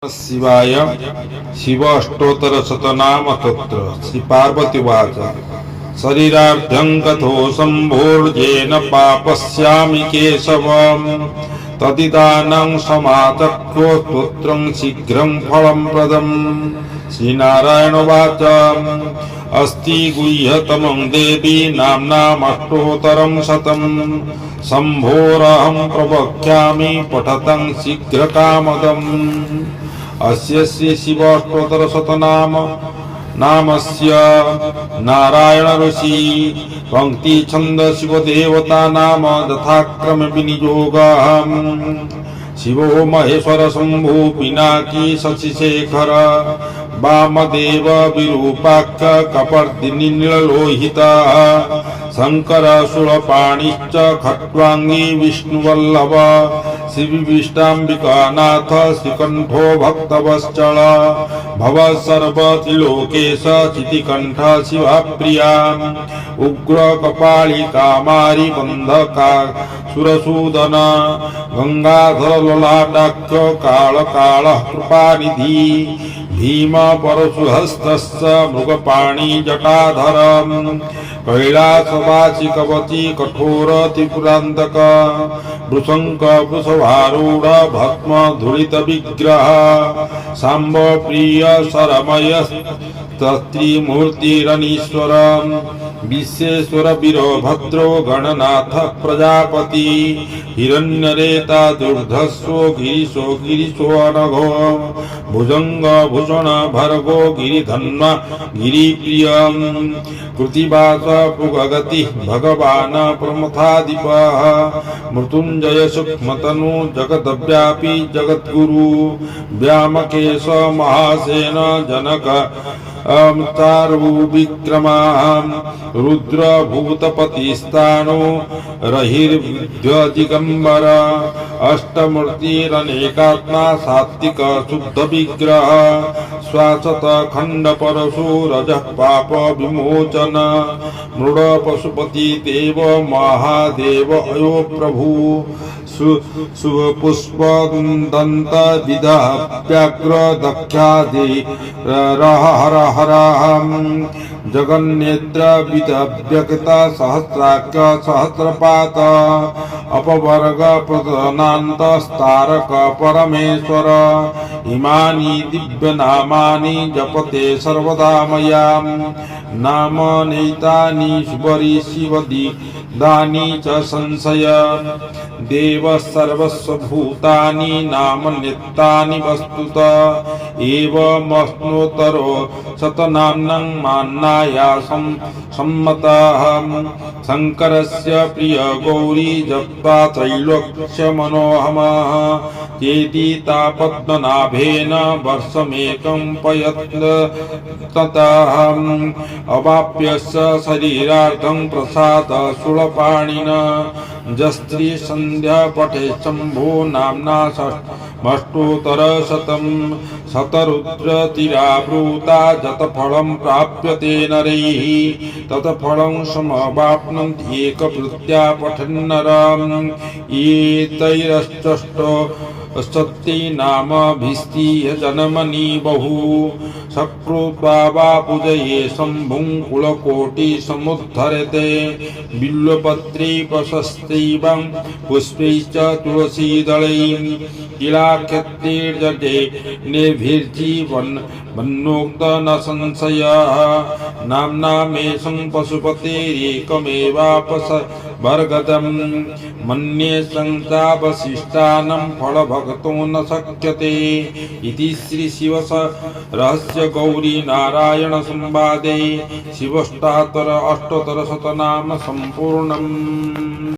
शिवाय शिव अष्टोत्तर शतनाम स्तोत्र श्री पार्वती वाच शरीरार्धं कथो संभोर्जेन पापस्यामि केशवम् तदिदानं समाचक्रो स्तोत्रं शीघ्रं फलं प्रदम् श्रीनारायण वाच अस्ति गुह्यतमं देवी नाम्नामष्टोत्तरं शतम् शम्भोरहं प्रवक्ष्यामि पठतं शीघ्रकामदम् अस्य श्री शिवाष्टोत्तर शतनाम नामस्य नारायण ऋषि पंक्ति छंद शिव देवता नाम यथाक्रम विनियोगम् शिवो महेश्वर शंभु पिनाकी शशिशेखर वामदेव विरूपाक्ष कपर्दिनी नीललोहिता शंकर शूलपाणिश्च खट्वांगी विष्णुवल्लभ श्रीविष्टाम्बिकानाथ श्रीकंठो भक्तवत्सल भव सर्वत्रिलोकेश चितिकंठ शिवप्रिया उग्र कपाली कामारी बंधका सुरसूदन गंगाधर ललाटाक्ष काल काल कृपानिधि भीम परशुहस्तस्य मृगपाणि जटाधर कैलासवासी कवची कठोर त्रिपुरांतक वृषंक वृषभारूढ़ भस्म धूलित विग्रह सांब प्रिय शरमय त्रिमूर्तिरनीश्वर विश्वेश्वर वीरभद्रो गणनाथ प्रजापति हिरण्यरेता दुर्धस्वो गिरीशो गिरीशोऽनघो भुजंग भूषण भर्गो गिरिधन्वा गिरिप्रिय कृतिवास पुगगति भगवान प्रमथाधिपः मृत्युंजय सूक्ष्मतनु जगद्व्यापी जगद्गुरु व्यामकेश महासेन जनक चारु विक्रमा रुद्र भूतपतिस्तानो रहिर्विद्यदिगंबर अष्टमूर्तिरनेकात्मा सात्विक शुद्ध विग्रह श्वासत खंड परशु रजः पाप विमोचन मृड पशुपति देव महादेव अयो प्रभु शुभपुष्प दंत विधा व्याघ्र दक्षादि हर हर जगन्नेत्र विदव्यक्ता सहस्राक्ष सहस्रपात अपवर्ग प्रधानांत स्तारक परमेश्वर इमानि दिव्य नामानि जपते सर्वदा मया नाम नैतानि शुभरि शिवदि दानी च संशय देव सर्वस्व भूतानि नाम नित्यानि वस्तुत एवमस्नोतरो शतनाम्नं मान्नाया सम्मतः शंकरस्य प्रिय गौरी जप्ता त्रैलोक्य मनोहमः चेति तापद्मनाभेन वर्षमेकं पयत् ततः अवाप्यस्य शरीरार्थं प्रसाद शूलपाणिना जस्त्री संध्या पठे शंभो नाम्ना षष्ठोत्तर शतम् शतरुद्र तिरावृता जतफलं प्राप्यते नरैः तत्फलं समवाप्नोति एकभृत्या पठन्नरम् एतैरष्टो सत्ति नाम भिस्तीय जन्मनि बहु सकृत्वा पूजये शंभुं कुलकोटि समुद्धरते बिल्वपत्रे प्रशस्तैवं पुष्पैश्च तुलसीदलैः किलाक्षत्रिर्जटे निर्भिर्जीवन् वन्नोक्त न संशयः नाम्ना मेषं पशुपतेरेकमेवापसवर्गदम् मन्ये संतावशिष्टानं फलभक्तो न शक्यते इति श्री शिव रहस्य गौरी नारायण संवादे शिवष्टात्तर अष्टोत्तर शतनाम संपूर्णम्।